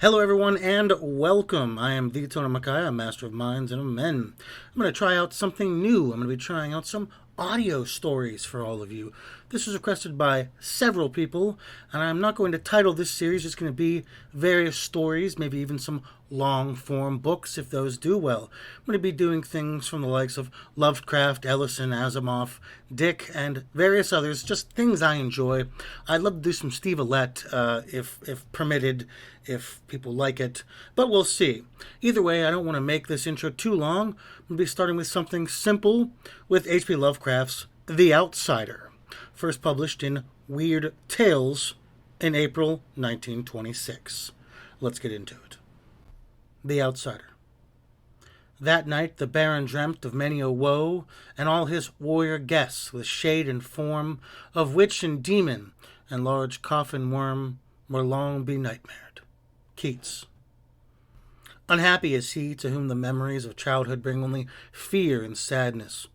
Hello, everyone, and welcome. I am TheTonoMakai, a master of minds and of men. I'm going to try out something new. I'm going to be trying out some audio stories for all of you. This was requested by several people, and I'm not going to title this series. It's going to be various stories, maybe even some long-form books if those do well. I'm going to be doing things from the likes of Lovecraft, Ellison, Asimov, Dick, and various others, just things I enjoy. I'd love to do some Steve Alette if permitted, if people like it, but we'll see. Either way, I don't want to make this intro too long. I'm going to be starting with something simple with HP Lovecraft's The Outsider, first published in Weird Tales in April 1926. Let's get into it. The Outsider. That night the Baron dreamt of many a woe, and all his warrior guests, with shade and form of witch and demon and large coffin worm, were long benightmared. Keats. Unhappy is he to whom the memories of childhood bring only fear and sadness.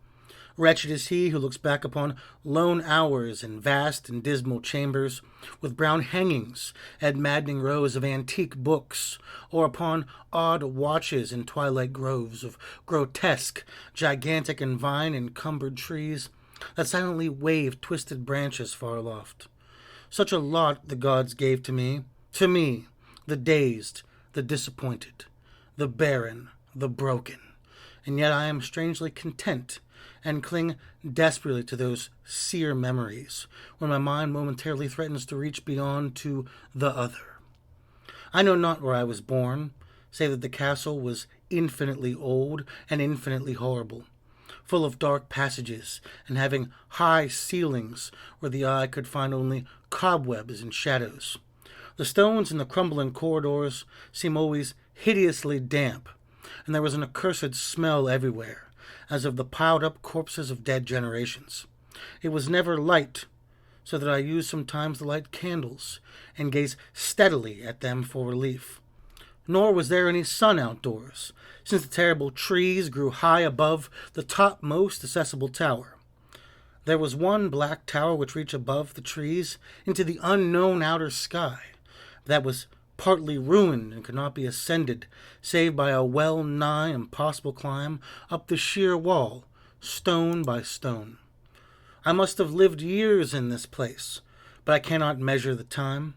Wretched is he who looks back upon lone hours in vast and dismal chambers, with brown hangings and maddening rows of antique books, or upon odd watches in twilight groves of grotesque, gigantic and vine-encumbered trees that silently wave twisted branches far aloft. Such a lot the gods gave to me, the dazed, the disappointed, the barren, the broken, and yet I am strangely content and cling desperately to those sear memories when my mind momentarily threatens to reach beyond to the other. I know not where I was born, save that the castle was infinitely old and infinitely horrible, full of dark passages and having high ceilings where the eye could find only cobwebs and shadows. The stones in the crumbling corridors seem always hideously damp, and there was an accursed smell everywhere, as of the piled-up corpses of dead generations. It was never light, so that I used sometimes to light candles and gaze steadily at them for relief. Nor was there any sun outdoors, since the terrible trees grew high above the topmost accessible tower. There was one black tower which reached above the trees into the unknown outer sky, that was partly ruined and could not be ascended, save by a well-nigh impossible climb up the sheer wall, stone by stone. I must have lived years in this place, but I cannot measure the time.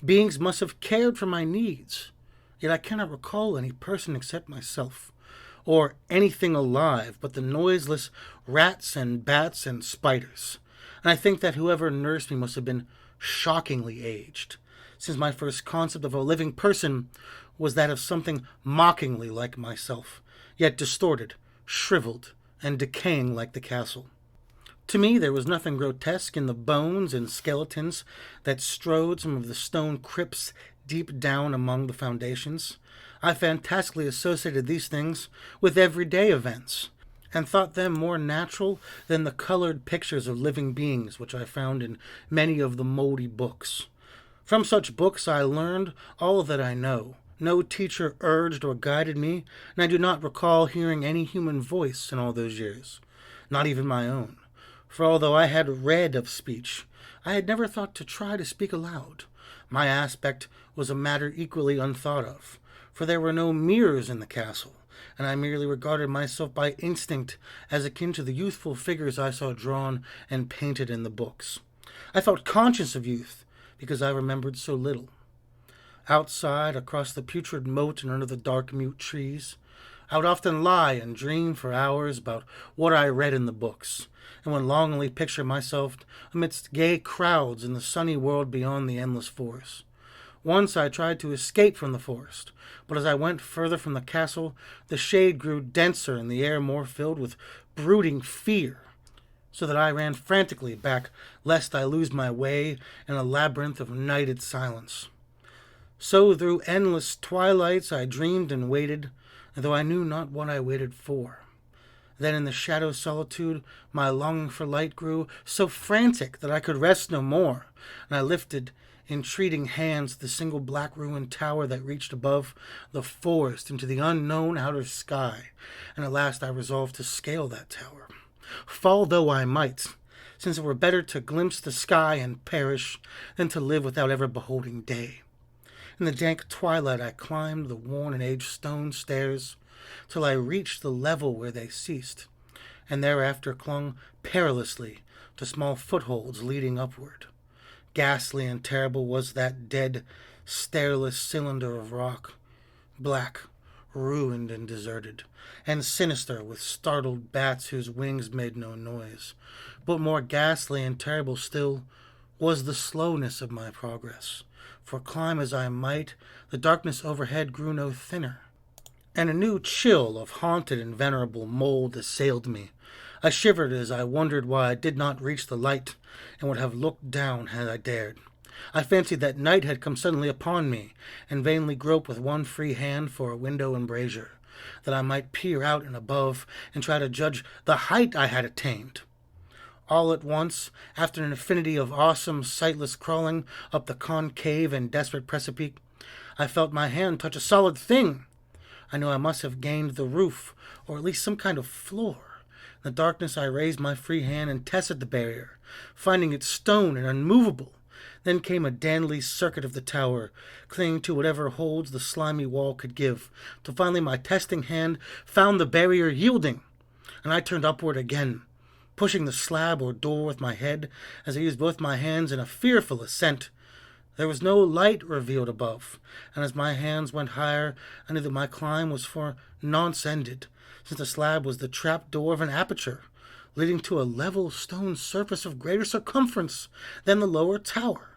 Beings must have cared for my needs, yet I cannot recall any person except myself, or anything alive but the noiseless rats and bats and spiders, and I think that whoever nursed me must have been shockingly aged, since my first concept of a living person was that of something mockingly like myself, yet distorted, shriveled, and decaying like the castle. To me there was nothing grotesque in the bones and skeletons that strode some of the stone crypts deep down among the foundations. I fantastically associated these things with everyday events, and thought them more natural than the colored pictures of living beings which I found in many of the moldy books. From such books I learned all that I know. No teacher urged or guided me, and I do not recall hearing any human voice in all those years, not even my own. For although I had read of speech, I had never thought to try to speak aloud. My aspect was a matter equally unthought of, for there were no mirrors in the castle, and I merely regarded myself by instinct as akin to the youthful figures I saw drawn and painted in the books. I felt conscious of youth, because I remembered so little. Outside, across the putrid moat and under the dark mute trees, I would often lie and dream for hours about what I read in the books, and would longingly picture myself amidst gay crowds in the sunny world beyond the endless forest. Once I tried to escape from the forest, but as I went further from the castle, the shade grew denser and the air more filled with brooding fear, so that I ran frantically back lest I lose my way in a labyrinth of nighted silence. So through endless twilights I dreamed and waited, though I knew not what I waited for. Then in the shadow solitude my longing for light grew so frantic that I could rest no more, and I lifted entreating hands the single black ruined tower that reached above the forest into the unknown outer sky, and at last I resolved to scale that tower, fall though I might, since it were better to glimpse the sky and perish than to live without ever beholding day. In the dank twilight I climbed the worn and aged stone stairs till I reached the level where they ceased, and thereafter clung perilously to small footholds leading upward. Ghastly and terrible was that dead, stairless cylinder of rock, black, ruined and deserted, and sinister with startled bats whose wings made no noise. But more ghastly and terrible still was the slowness of my progress, for climb as I might, the darkness overhead grew no thinner, and a new chill of haunted and venerable mold assailed me. I shivered as I wondered why I did not reach the light, and would have looked down had I dared. I fancied that night had come suddenly upon me, and vainly groped with one free hand for a window embrasure, that I might peer out and above, and try to judge the height I had attained. All at once, after an infinity of awesome, sightless crawling up the concave and desperate precipice, I felt my hand touch a solid thing. I knew I must have gained the roof, or at least some kind of floor. In the darkness I raised my free hand and tested the barrier, finding it stone and unmovable. Then came a dandly circuit of the tower, clinging to whatever holds the slimy wall could give, till finally my testing hand found the barrier yielding, and I turned upward again, pushing the slab or door with my head as I used both my hands in a fearful ascent. There was no light revealed above, and as my hands went higher, I knew that my climb was for nonce ended, since the slab was the trap door of an aperture, leading to a level stone surface of greater circumference than the lower tower.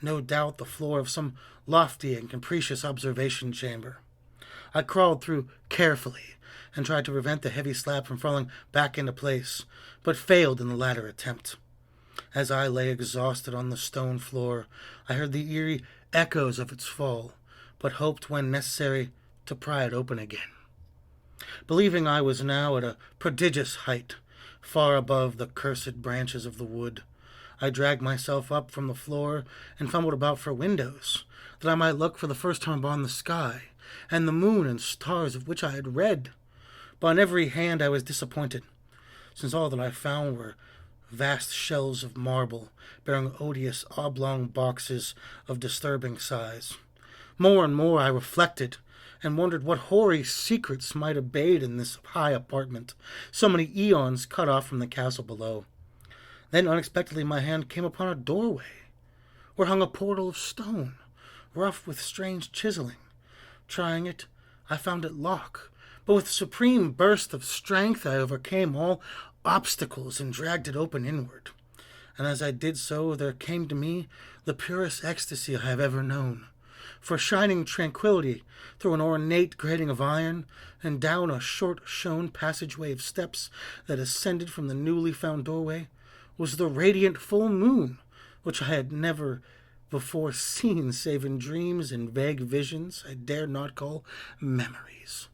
No doubt the floor of some lofty and capricious observation chamber. I crawled through carefully, and tried to prevent the heavy slab from falling back into place, but failed in the latter attempt. As I lay exhausted on the stone floor, I heard the eerie echoes of its fall, but hoped when necessary to pry it open again. Believing I was now at a prodigious height, far above the cursed branches of the wood, I dragged myself up from the floor and fumbled about for windows, that I might look for the first time upon the sky, and the moon and stars of which I had read. But on every hand I was disappointed, since all that I found were vast shelves of marble, bearing odious oblong boxes of disturbing size. More and more I reflected, and wondered what hoary secrets might abide in this high apartment, so many eons cut off from the castle below. Then unexpectedly my hand came upon a doorway, where hung a portal of stone, rough with strange chiseling. Trying it, I found it locked, but with a supreme burst of strength I overcame all obstacles and dragged it open inward. And as I did so, there came to me the purest ecstasy I have ever known. For shining tranquility through an ornate grating of iron, and down a short-shown passageway of steps that ascended from the newly found doorway, was the radiant full moon, which I had never before seen save in dreams and vague visions I dared not call memories.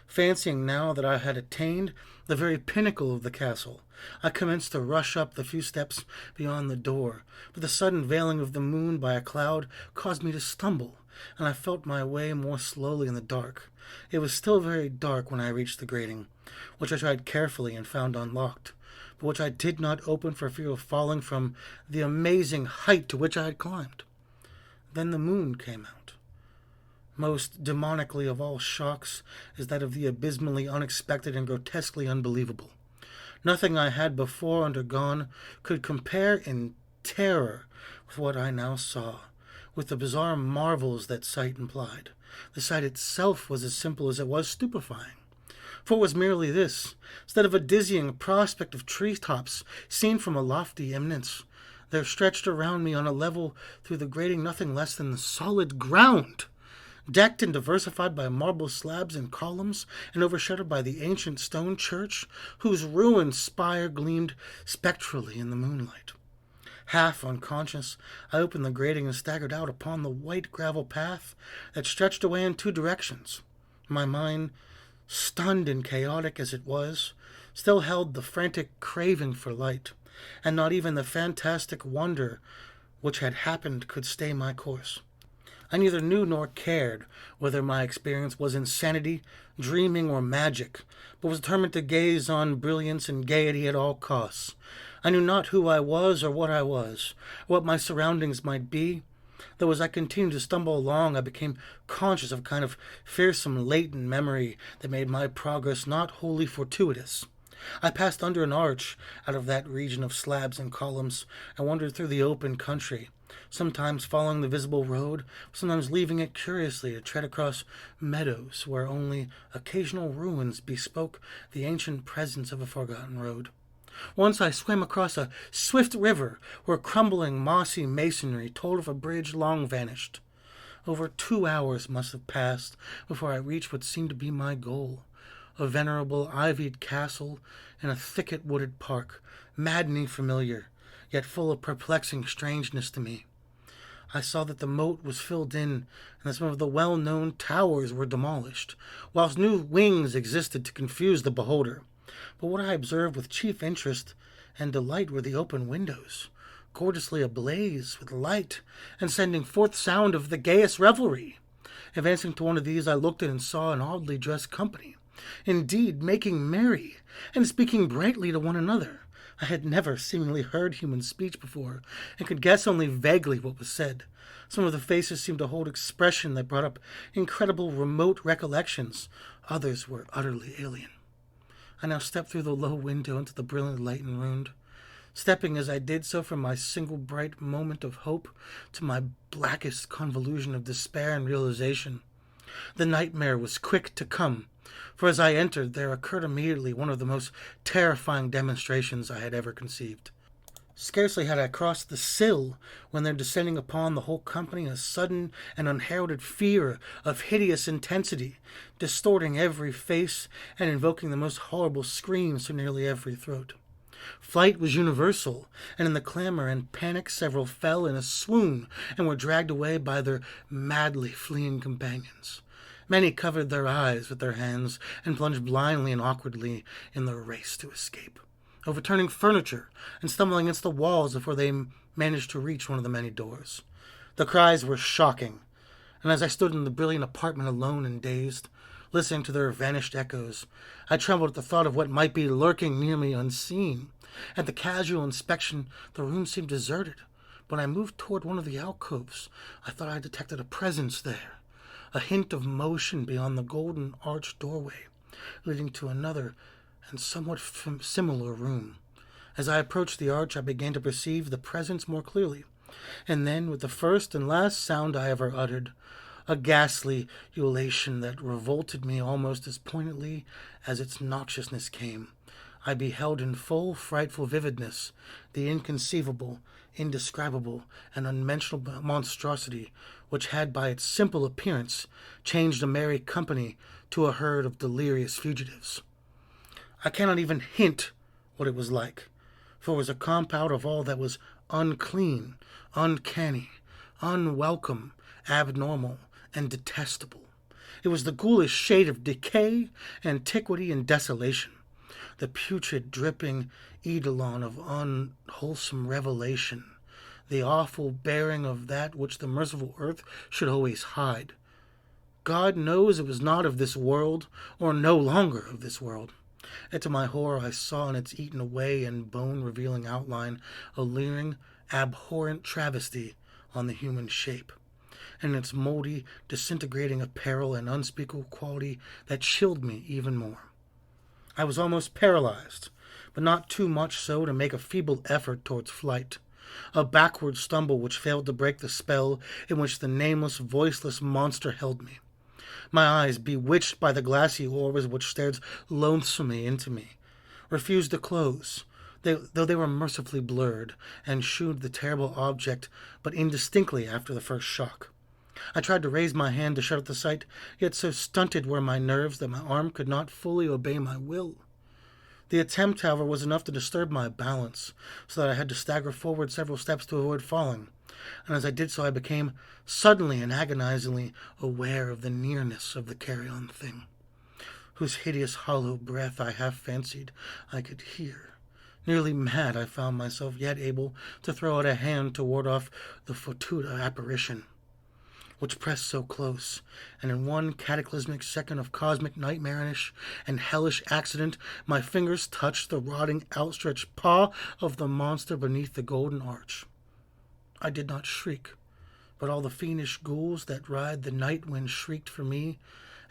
Fancying now that I had attained the very pinnacle of the castle, I commenced to rush up the few steps beyond the door, but the sudden veiling of the moon by a cloud caused me to stumble, and I felt my way more slowly in the dark. It was still very dark when I reached the grating, which I tried carefully and found unlocked, but which I did not open for fear of falling from the amazing height to which I had climbed. Then the moon came out. Most demonically of all shocks is that of the abysmally unexpected and grotesquely unbelievable. Nothing I had before undergone could compare in terror with what I now saw, with the bizarre marvels that sight implied. The sight itself was as simple as it was stupefying. For it was merely this: instead of a dizzying prospect of treetops seen from a lofty eminence, there stretched around me on a level through the grating nothing less than the solid ground, decked and diversified by marble slabs and columns, and overshadowed by the ancient stone church, whose ruined spire gleamed spectrally in the moonlight. Half unconscious, I opened the grating and staggered out upon the white gravel path that stretched away in two directions. My mind, stunned and chaotic as it was, still held the frantic craving for light, and not even the fantastic wonder which had happened could stay my course. I neither knew nor cared whether my experience was insanity, dreaming, or magic, but was determined to gaze on brilliance and gaiety at all costs. I knew not who I was or what I was, or what my surroundings might be, though as I continued to stumble along, I became conscious of a kind of fearsome latent memory that made my progress not wholly fortuitous. I passed under an arch out of that region of slabs and columns, and wandered through the open country, sometimes following the visible road, sometimes leaving it curiously to tread across meadows where only occasional ruins bespoke the ancient presence of a forgotten road. Once I swam across a swift river where crumbling mossy masonry told of a bridge long vanished. Over 2 hours must have passed before I reached what seemed to be my goal, a venerable ivied castle in a thicket-wooded park, maddening familiar, yet full of perplexing strangeness to me. I saw that the moat was filled in, and that some of the well-known towers were demolished, whilst new wings existed to confuse the beholder. But what I observed with chief interest and delight were the open windows, gorgeously ablaze with light, and sending forth sound of the gayest revelry. Advancing to one of these, I looked in and saw an oddly dressed company, indeed making merry, and speaking brightly to one another. I had never seemingly heard human speech before, and could guess only vaguely what was said. Some of the faces seemed to hold expression that brought up incredible remote recollections. Others were utterly alien. I now stepped through the low window into the brilliant light and ruined, stepping as I did so from my single bright moment of hope to my blackest convolution of despair and realization. The nightmare was quick to come, for as I entered there occurred immediately one of the most terrifying demonstrations I had ever conceived. Scarcely had I crossed the sill when there descending upon the whole company a sudden and unheralded fear of hideous intensity, distorting every face and invoking the most horrible screams from nearly every throat. Flight was universal, and in the clamor and panic several fell in a swoon and were dragged away by their madly fleeing companions. Many covered their eyes with their hands and plunged blindly and awkwardly in the race to escape, overturning furniture and stumbling against the walls before they managed to reach one of the many doors. The cries were shocking, and as I stood in the brilliant apartment alone and dazed, listening to their vanished echoes, I trembled at the thought of what might be lurking near me unseen. At the casual inspection, the room seemed deserted, but when I moved toward one of the alcoves, I thought I detected a presence there, a hint of motion beyond the golden arched doorway, leading to another and somewhat similar room. As I approached the arch, I began to perceive the presence more clearly, and then, with the first and last sound I ever uttered, a ghastly ululation that revolted me almost as poignantly as its noxiousness came, I beheld in full frightful vividness the inconceivable, indescribable, and unmentionable monstrosity which had by its simple appearance changed a merry company to a herd of delirious fugitives. I cannot even hint what it was like, for it was a compound of all that was unclean, uncanny, unwelcome, abnormal, and detestable. It was the ghoulish shade of decay, antiquity, and desolation, the putrid, dripping eidolon of unwholesome revelation, the awful bearing of that which the merciful earth should always hide. God knows it was not of this world, or no longer of this world. And to my horror I saw in its eaten away and bone-revealing outline a leering, abhorrent travesty on the human shape, and its moldy, disintegrating apparel and unspeakable quality that chilled me even more. I was almost paralyzed, but not too much so to make a feeble effort towards flight, a backward stumble which failed to break the spell in which the nameless, voiceless monster held me. My eyes, bewitched by the glassy orbs which stared loathsomely into me, refused to close, though they were mercifully blurred, and shewed the terrible object but indistinctly after the first shock. I tried to raise my hand to shut out the sight, yet so stunted were my nerves that my arm could not fully obey my will. The attempt, however, was enough to disturb my balance, so that I had to stagger forward several steps to avoid falling, and as I did so I became suddenly and agonizingly aware of the nearness of the carrion thing, whose hideous hollow breath I half fancied I could hear. Nearly mad, I found myself yet able to throw out a hand to ward off the fortuitous apparition, which pressed so close, and in one cataclysmic second of cosmic nightmarish and hellish accident, my fingers touched the rotting, outstretched paw of the monster beneath the golden arch. I did not shriek, But all the fiendish ghouls that ride the night wind shrieked for me,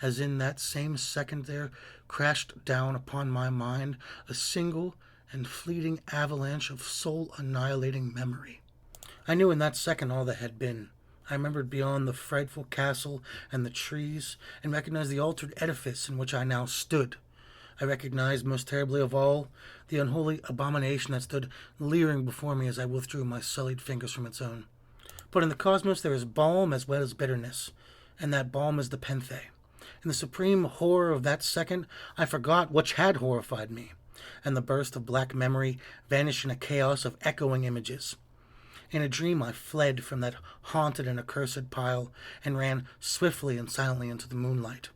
as in that same second there crashed down upon my mind a single and fleeting avalanche of soul-annihilating memory. I knew in that second all that had been. I remembered beyond the frightful castle and the trees, and recognized the altered edifice in which I now stood. I recognized, most terribly of all, the unholy abomination that stood leering before me as I withdrew my sullied fingers from its own. But in the cosmos there is balm as well as bitterness, and that balm is the Penthe. In the supreme horror of that second, I forgot which had horrified me, and the burst of black memory vanished in a chaos of echoing images. In a dream I fled from that haunted and accursed pile, and ran swiftly and silently into the moonlight.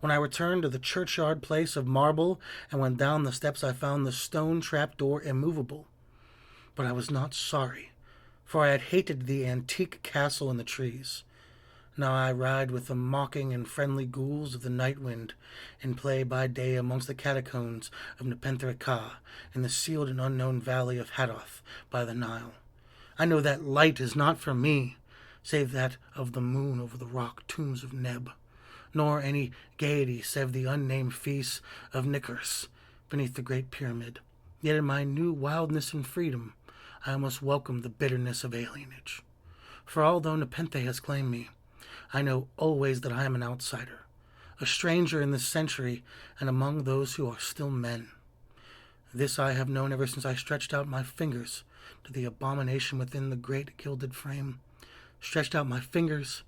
When I returned to the churchyard place of marble and went down the steps, I found the stone trap-door immovable. But I was not sorry, for I had hated the antique castle in the trees. Now I ride with the mocking and friendly ghouls of the night wind, and play by day amongst the catacombs of Nepenthe in the sealed and unknown valley of Hadoth by the Nile. I know that light is not for me, save that of the moon over the rock tombs of Neb, nor any gaiety save the unnamed feasts of Nicaros beneath the great pyramid. Yet in my new wildness and freedom, I almost welcome the bitterness of alienage. For although Nepenthe has claimed me, I know always that I am an outsider, a stranger in this century and among those who are still men. This I have known ever since I stretched out my fingers to the abomination within the great gilded frame, stretched out my fingers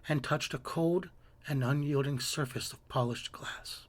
and touched a cold and unyielding surface of polished glass.